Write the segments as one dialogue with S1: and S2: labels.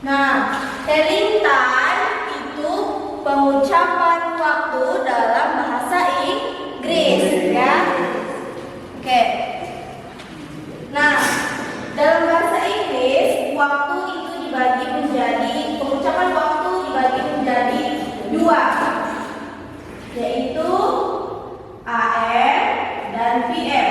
S1: Nah, telling time itu pengucapan waktu dalam bahasa Inggris, ya. Oke. Nah, dalam bahasa Inggris, waktu itu dibagi menjadi pengucapan waktu dibagi menjadi dua, yaitu AM dan PM.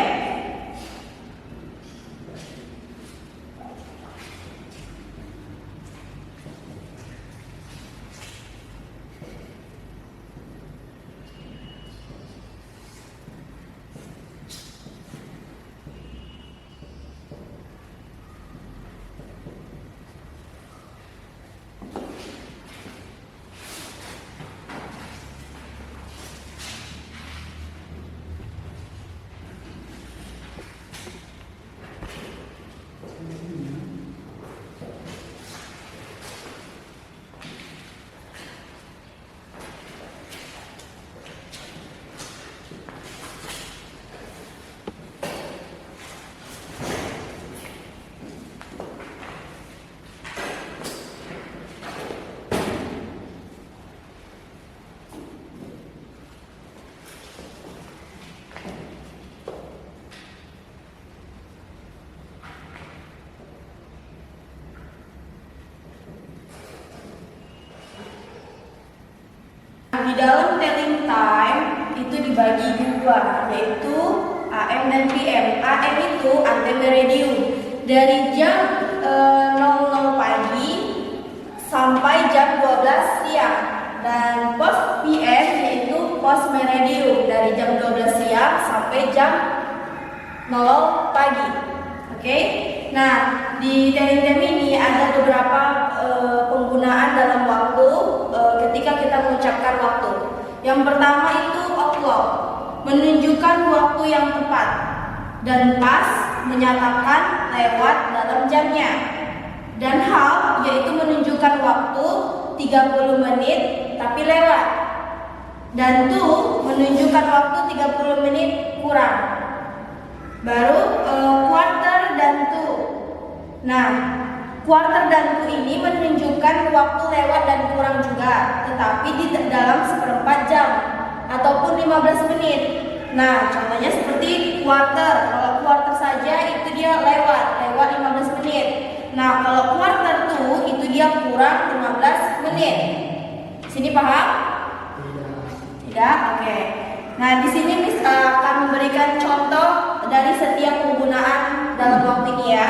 S1: Di dalam telling time itu dibagi dua, yaitu AM dan PM. AM itu anthem radio dari jam 00 pagi sampai jam 12 siang, dan post PM yaitu post radio dari jam 12 siang sampai jam 00 pagi. Oke. Nah, di telling time ini ada beberapa penggunaan dalam waktu ketika kita mengucapkan waktu. Yang pertama itu o'clock, menunjukkan waktu yang tepat dan pas, menyatakan lewat dalam jamnya. Dan half yaitu menunjukkan waktu 30 menit tapi lewat. Dan to menunjukkan waktu 30 menit kurang. Baru quarter dan to. Nah, quarter dan to ini menunjukkan waktu lewat dan kurang juga, tetapi di dalam seperempat jam ataupun 15 menit. Nah, contohnya seperti quarter. Kalau quarter saja itu dia lewat 15 menit. Nah, kalau quarter to itu dia kurang 15 menit. Sini paham? Tidak? Oke. Nah, di sini Miss akan memberikan contoh dari setiap penggunaan dalam waktu ini, ya.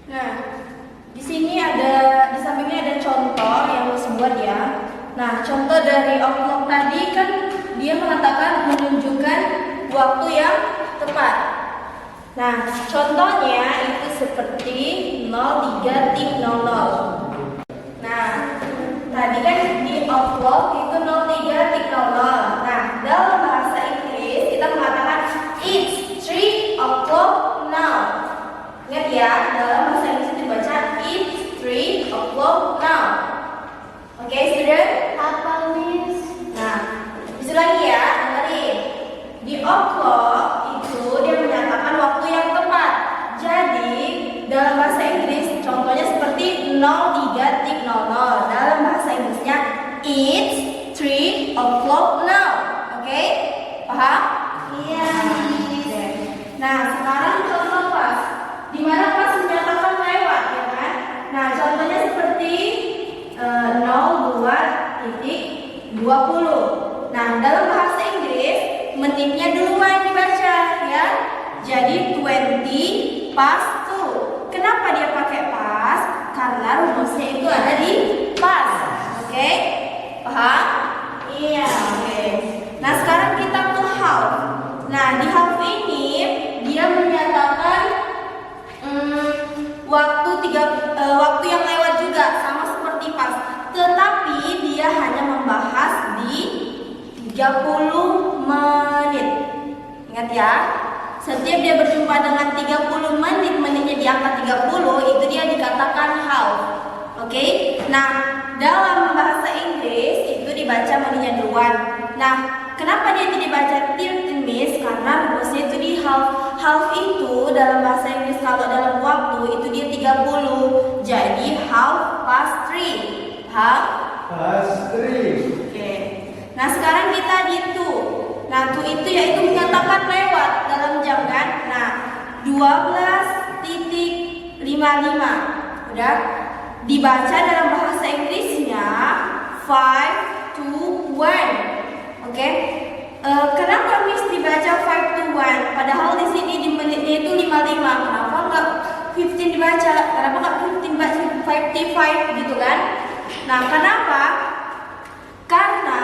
S1: Nah, di sini di sampingnya ada contoh yang Miss buat, ya. Nah, contoh dari o'clock tadi kan dia mengatakan menunjukkan waktu yang tepat. Nah, contohnya itu seperti 03.00. Nah, tadi kan di o'clock itu 03.00. Nah, dalam bahasa Inggris kita mengatakan it's 3 o'clock now. Ingat ya, dalam bahasa Inggris itu dibaca it's 3 o'clock now. Oke, student?
S2: Apa, Miss?
S1: Nah, bisa lagi ya, dengerin. Di o'clock itu dia menyatakan waktu yang tepat. Jadi, dalam bahasa Inggris contohnya seperti 03.00. Dalam bahasa Inggrisnya it's 3 o'clock now. Oke? Paham?
S2: Iya, Miss.
S1: Nah, sekarang contoh pas. Di mana pas menyatakan lewat, ya kan? Nah, contohnya seperti 02.00. 20. Nah, dalam bahasa Inggris menitnya duluan dibaca ya. Jadi 20 past 2. Kenapa dia pakai past? Karena rumusnya itu ada di past. Oke? Paham?
S2: Iya.
S1: Oke. Nah, sekarang kita ke half. Nah, di half ini dia menyatakan waktu yang lewat juga sama seperti past. Tetapi dia hanya membahas di 30 menit. Ingat ya, setiap dia berjumpa dengan 30 menit, menitnya di angka 30, itu dia dikatakan half. Oke? Nah, dalam bahasa Inggris itu dibaca menitnya duluan. Nah, kenapa dia tidak dibaca 13 minutes? Karena rumusnya itu di half. Half itu dalam bahasa Inggris kalau dalam waktu itu dia 30. Jadi half past 3. Half
S3: Past 3.
S1: Oke. Nah, sekarang kita di 2. Nah, 2 itu yaitu menyatakan lewat dalam jam kan. Nah, 12:55. Udah dibaca dalam bahasa Inggrisnya 5 to 1. Oke. Kenapa Miss dibaca 5 to 1? Padahal di sini di menitnya itu 55. Kenapa enggak 15 dibaca? Kenapa enggak 15 baca 55 gitu kan? Nah, kenapa? Karena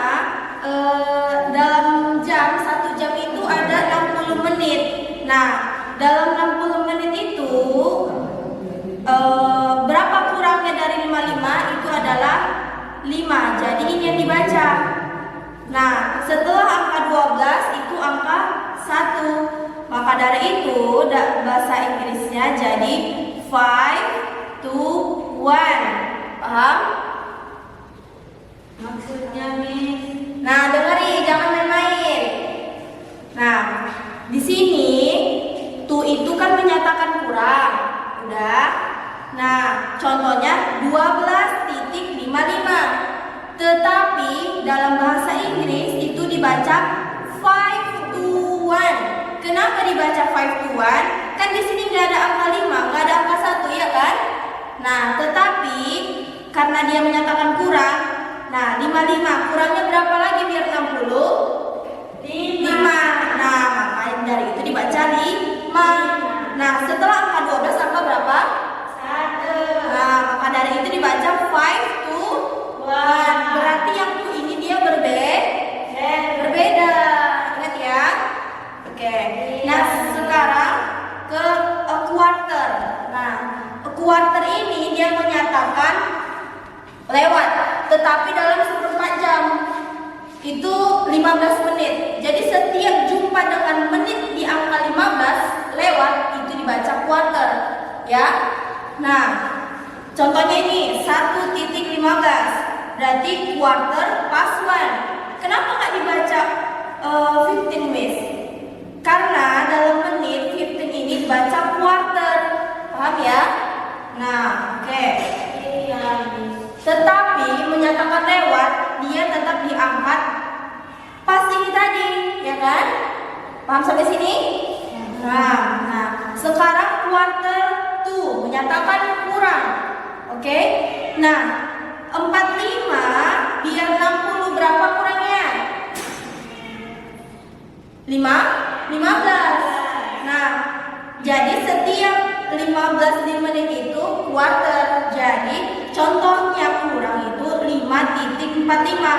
S1: dalam jam 1 jam itu ada 60 menit. Nah, dalam 60 menit itu berapa kurangnya dari 55? Itu adalah 5. Jadi ini yang dibaca. Nah, setelah angka 12 itu angka 1. Maka dari itu bahasa Inggrisnya jadi 5 to 1. Paham?
S2: Maksudnya Miss.
S1: Nah, dengerin, jangan main-main. Nah, di sini tuh itu kan menyatakan kurang. Udah. Nah, contohnya 12:55. Tetapi dalam bahasa Inggris itu dibaca 5 to 1. Kenapa dibaca 5 to 1? Kan di sini nggak ada angka 5, nggak ada angka 1 ya kan? Nah, tetapi karena dia menyatakan kurang, nah 55 kurangnya berapa lagi biar 60? 5. Nah, makanya dari itu dibaca 5. Nah, setelah angka 12 angka berapa?
S2: 1.
S1: Nah, maka dari itu dibaca 5 to 1. Berarti yang tuh ini dia berbeda. Ingat ya? Oke. Nah, sekarang ke a quarter. Nah, a quarter ini dia menyatakan lewat, tetapi dalam 1/4 jam. Itu 15 menit. Jadi setiap jumpa dengan menit di angka 15 lewat itu dibaca quarter, ya. Nah, contohnya ini 1:15. Berarti quarter past 1. Kenapa nggak dibaca 15 minutes? Karena dalam menit 15 ini dibaca quarter. Paham ya? Nah, oke.
S2: Iya Miss.
S1: Tetapi menyatakan lewat, dia tetap diangkat pas ini tadi, ya kan? Paham sampai sini? Nah, sekarang quarter 2 menyatakan kurang. Oke? Nah, 45 biar 60 berapa kurangnya? 15. Nah, jadi setiap 15 menit itu quarter. Jadi contohnya kurang itu 5:45.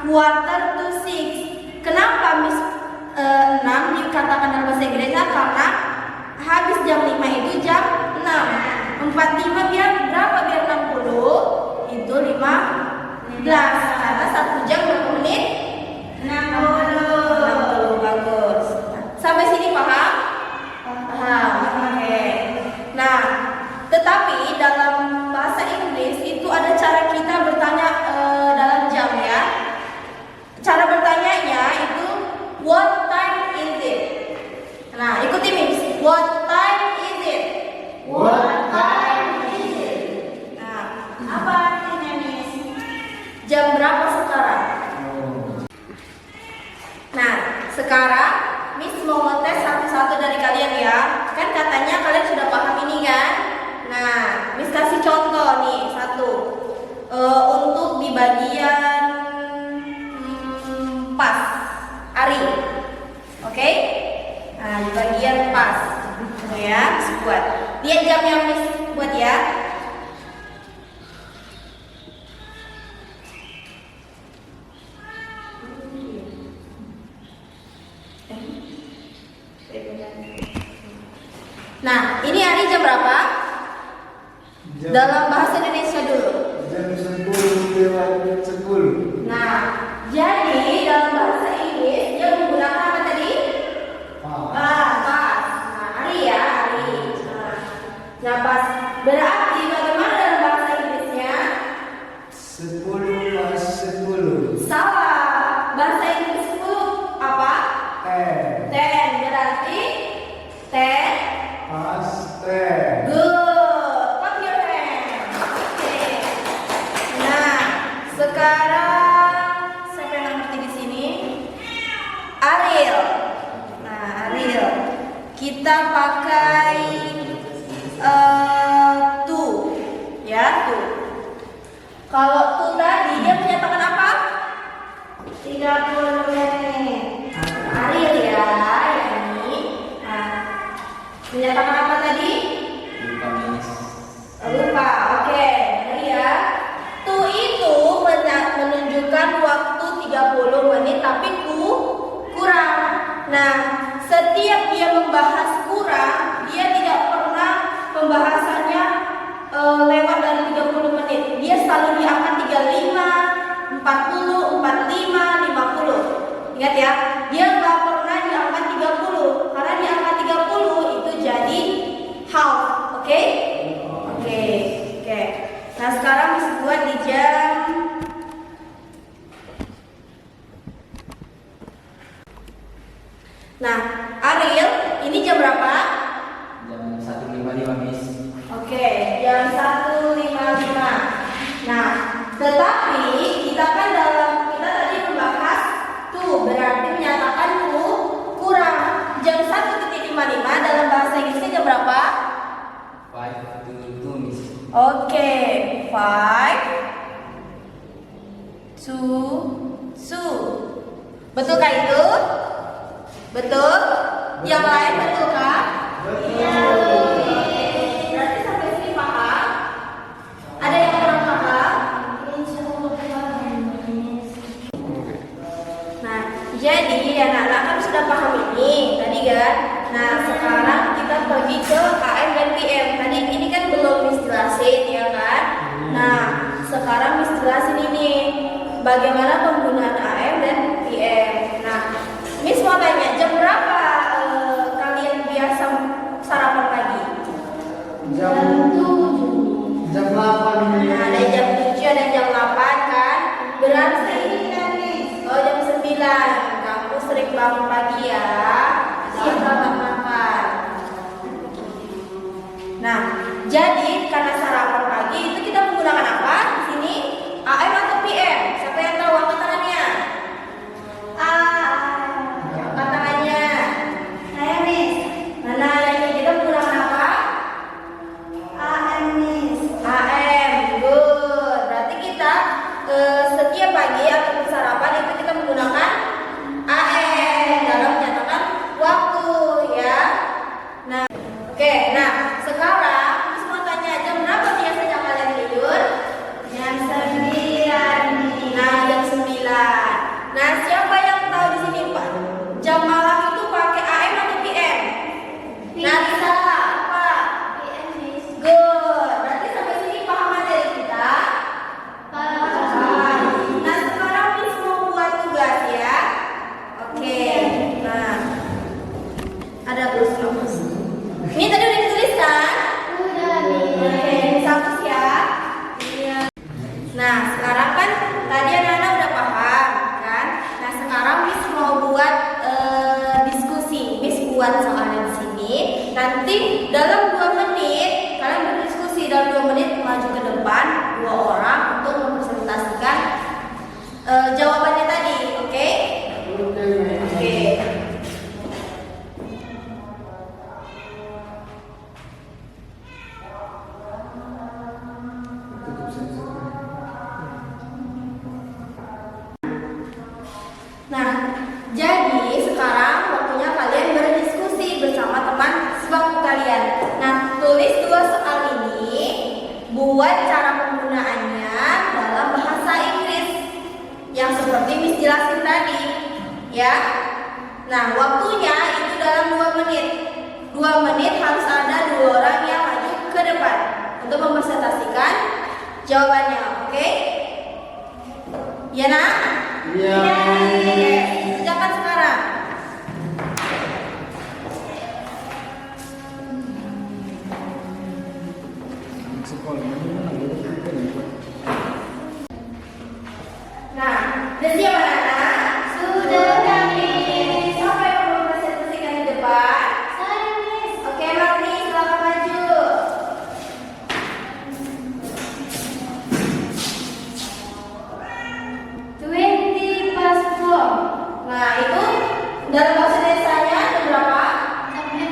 S1: Quarter to 6. Kenapa Miss 6 dikatakan dalam bahasa Inggrisnya? Karena habis jam 5 itu jam 6. 45 biar berapa? Biar 60. Itu 15. Karena 1 jam berapa menit? 60. Bagus. Sampai sini paham? Paham. Oke. Nah, tetapi dalam bahasa Inggris itu ada cara kita bertanya dalam jam ya. Cara bertanyanya itu what time is it? Nah, ikuti Miss. What time is it?
S3: What time
S2: is it?
S1: Nah,
S2: Apa artinya Miss?
S1: jam berapa sekarang? Nah, sekarang Miss mau ngetes satu-satu dari kalian ya. Kan katanya kalian sudah paham ini kan? Nah, Miss kasih contoh nih satu. Untuk di bagian Nah, ini hari jam berapa? Dalam bahasa Indonesia dulu.
S3: Jam 10:10.
S1: Nah, jadi dalam bahasa Inggris dia menggunakan apa tadi? Pas. Nah, hari ya, hari. Nah, pas. Berarti bagaimana dalam bahasa Inggrisnya?
S3: 10:10.
S1: Salah. Bahasa Inggris 10 apa?
S3: 10.
S1: 10. Berarti 10.
S3: Past 10.
S1: Good. Clap your hand. Oke. Nah, sekarang siapa yang ngerti di sini? Ariel. Nah, Ariel. Kita pakai to, ya, to. Kalau to tadi dia menyatakan apa?
S2: 30 menit.
S1: Ariel ya, ini. Nah, menyatakan apa tadi? Lupa. Oke, ya. To itu menunjukkan waktu 30 menit tapi kurang. Nah, setiap dia membahas kurang, dia tidak pernah pembahasannya lewat dari 30 menit. Dia selalu diangkat 35, 40, 45, 50. Ingat ya, dia nggak pernah diangkat 30. Karena diangkat 30 itu jadi half. Oke? Oke. Nah, sekarang bisa buat di jam. Nah, Ariel, ini jam berapa?
S4: Jam 1.55, Miss.
S1: Oke, jam 1.55. Nah, tetapi kita kan kita tadi membahas tuh berarti menyatakan kurang. Jam 1.55 dalam bahasa Inggrisnya jam berapa?
S4: 5 to 2, Miss.
S1: Oke, 5 to 2. Betulkah itu? Betul? Yang lain betulkah? Berarti sampai sini paham? Ada yang kurang paham? Nah, jadi anak-anak kan sudah paham ini tadi kan? Nah, sekarang kita pergi ke AM dan PM. Tadi ini kan belum Miss jelasin ya kan? Nah, sekarang Miss jelasin ini bagaimana penggunaan AM dan PM. Nah, Miss mau tanya, jam berapa kalian biasa sarapan pagi?
S3: Jam 8 menit.
S1: Nah, ada jam 7, ada jam 8 kan? Berarti jam 9. Kamu sering bangun pagi ya. Siap banget makan. Nah, jadi karena sarapan pagi itu kita menggunakan apa di sini? AM atau PM? Siapa yang tahu? Angkat tangannya. Angkat tangannya.
S2: Saya Miss.
S1: Mana yang kita menggunakan apa?
S2: AM Miss.
S1: AM, good. Berarti kita setiap pagi atau sarapan itu kita menggunakan AM dalam menyatakan waktu ya. Nah, oke. Nah, sekarang Miss mau tanya, jam berapa biasanya kalian tidur?
S2: Jam 9.
S1: Nah, jam 9. Nah, siapa yang tahu di sini Pak? Jam malam itu pakai AM atau PM? Nah, bisa apa?
S2: PM Miss.
S1: Good. Berarti sampai sini paham materi kita? Nah, sekarang Miss mau buat tugas ya. Oke. Nah, ada tulis. Ini tadi udah dituliskan?
S2: Udah Miss.
S1: Oke, hapus ya. Nah, sekarang kan tadi anak-anak udah paham kan? Nah, sekarang Miss mau buat diskusi. Miss buat soalnya di sini. Nanti dalam 2 menit kalian berdiskusi, dalam 2 menit maju ke depan 2 orang untuk mempresentasikan jawabannya tadi, oke? Oke. Nah, jadi sekarang waktunya kalian berdiskusi bersama teman sebangku kalian. Nah, tulis 2 soal ini, buat cara penggunaannya dalam bahasa Inggris yang seperti Miss jelasin tadi, ya. Nah, waktunya itu dalam 2 menit. 2 menit harus ada 2 orang yang maju ke depan untuk mempresentasikan jawabannya. Oke? Ya nak?
S3: Iya.
S1: Oke, kerjakan sekarang. Nah, udah siap anak-anak?
S2: Sudah kami.
S1: Siapa yang mau mempresentasikan di depan?
S2: Saya Miss.
S1: Oke, Marni, silakan maju.
S2: Twenty past 4.
S1: Nah, itu dalam bahasa Indonesianya jam berapa?
S2: Jam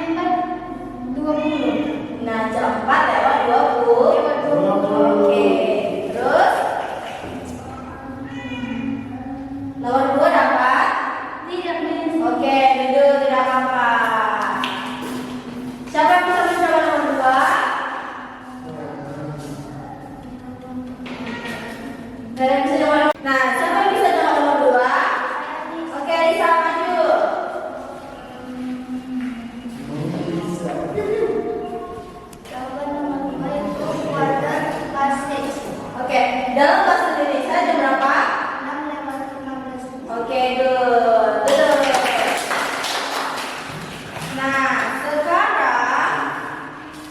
S2: 4:20.
S1: Nah, jam 4 lewat 20. Oke, terus nomor 2 dapat?
S2: Tidak Miss.
S1: Oke, duduk, tidak apa-apa. Siapa yang bisa mencoba nomor 2? Gak ada yang bisa coba nomor. Nah, siapa yang bisa coba nomor 2? Oke, Lisa maju.
S2: Jawaban nomor 2 itu quarter past 6.
S1: Oke, dalam bahasa Indonesia jam berapa?
S2: 6:15.
S1: Oke, good. Duduk. Nah, sekarang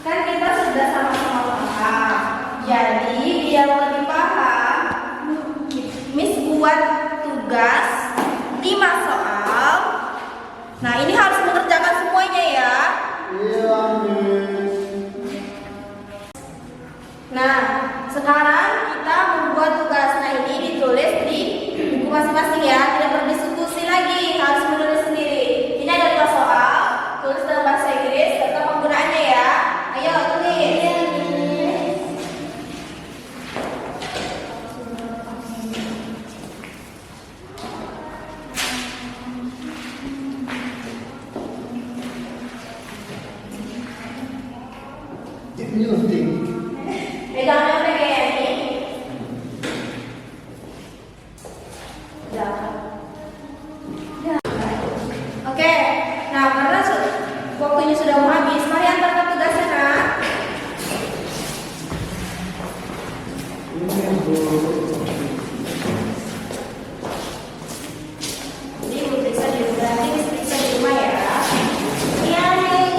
S1: kan kita sudah sama-sama paham. Jadi, biar lebih paham, Miss buat tugas 5 soal. Nah, ini harus mengerjakan semuanya ya.
S3: Iya, Miss.
S1: Nah, sekarang kita membuat tugas. Nah, ini ditulis di buku masing-masing ya. Tidak berdiskusi lagi, harus menulis sendiri. Ini ada 2 soal, tulis dalam bahasa Inggris serta penggunaannya ya. Ayo tulis.
S3: Nyunting.
S1: Pegangannya udah kayak ini. Jangan. Oke, nah karena waktunya sudah mau habis, mari antarkan tugasnya nak.
S3: Ini Bu.
S1: Jadi ibu periksa di rumah, nanti periksa di rumah ya.
S2: Iya Miss.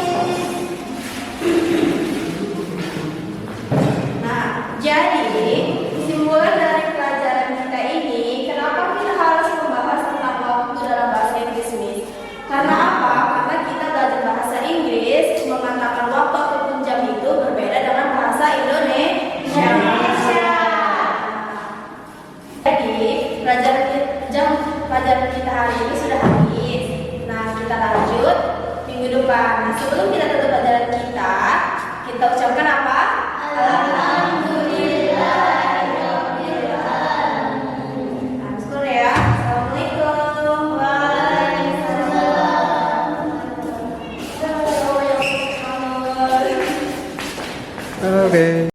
S1: Nah, jadi kesimpulan dari pelajaran kita ini, kenapa kita harus membahas tentang waktu dalam bahasa Inggris, Miss? Karena apa? Karena kita belajar bahasa Inggris, mengatakan waktu ataupun jam itu berbeda dengan bahasa Indonesia. Jadi pelajaran kita hari ini sudah habis. Nah, kita lanjut minggu depan. Nah, sebelum kita tutup pelajaran kita ucapkan apa? Syukur ya. Assalamualaikum.
S3: Oke.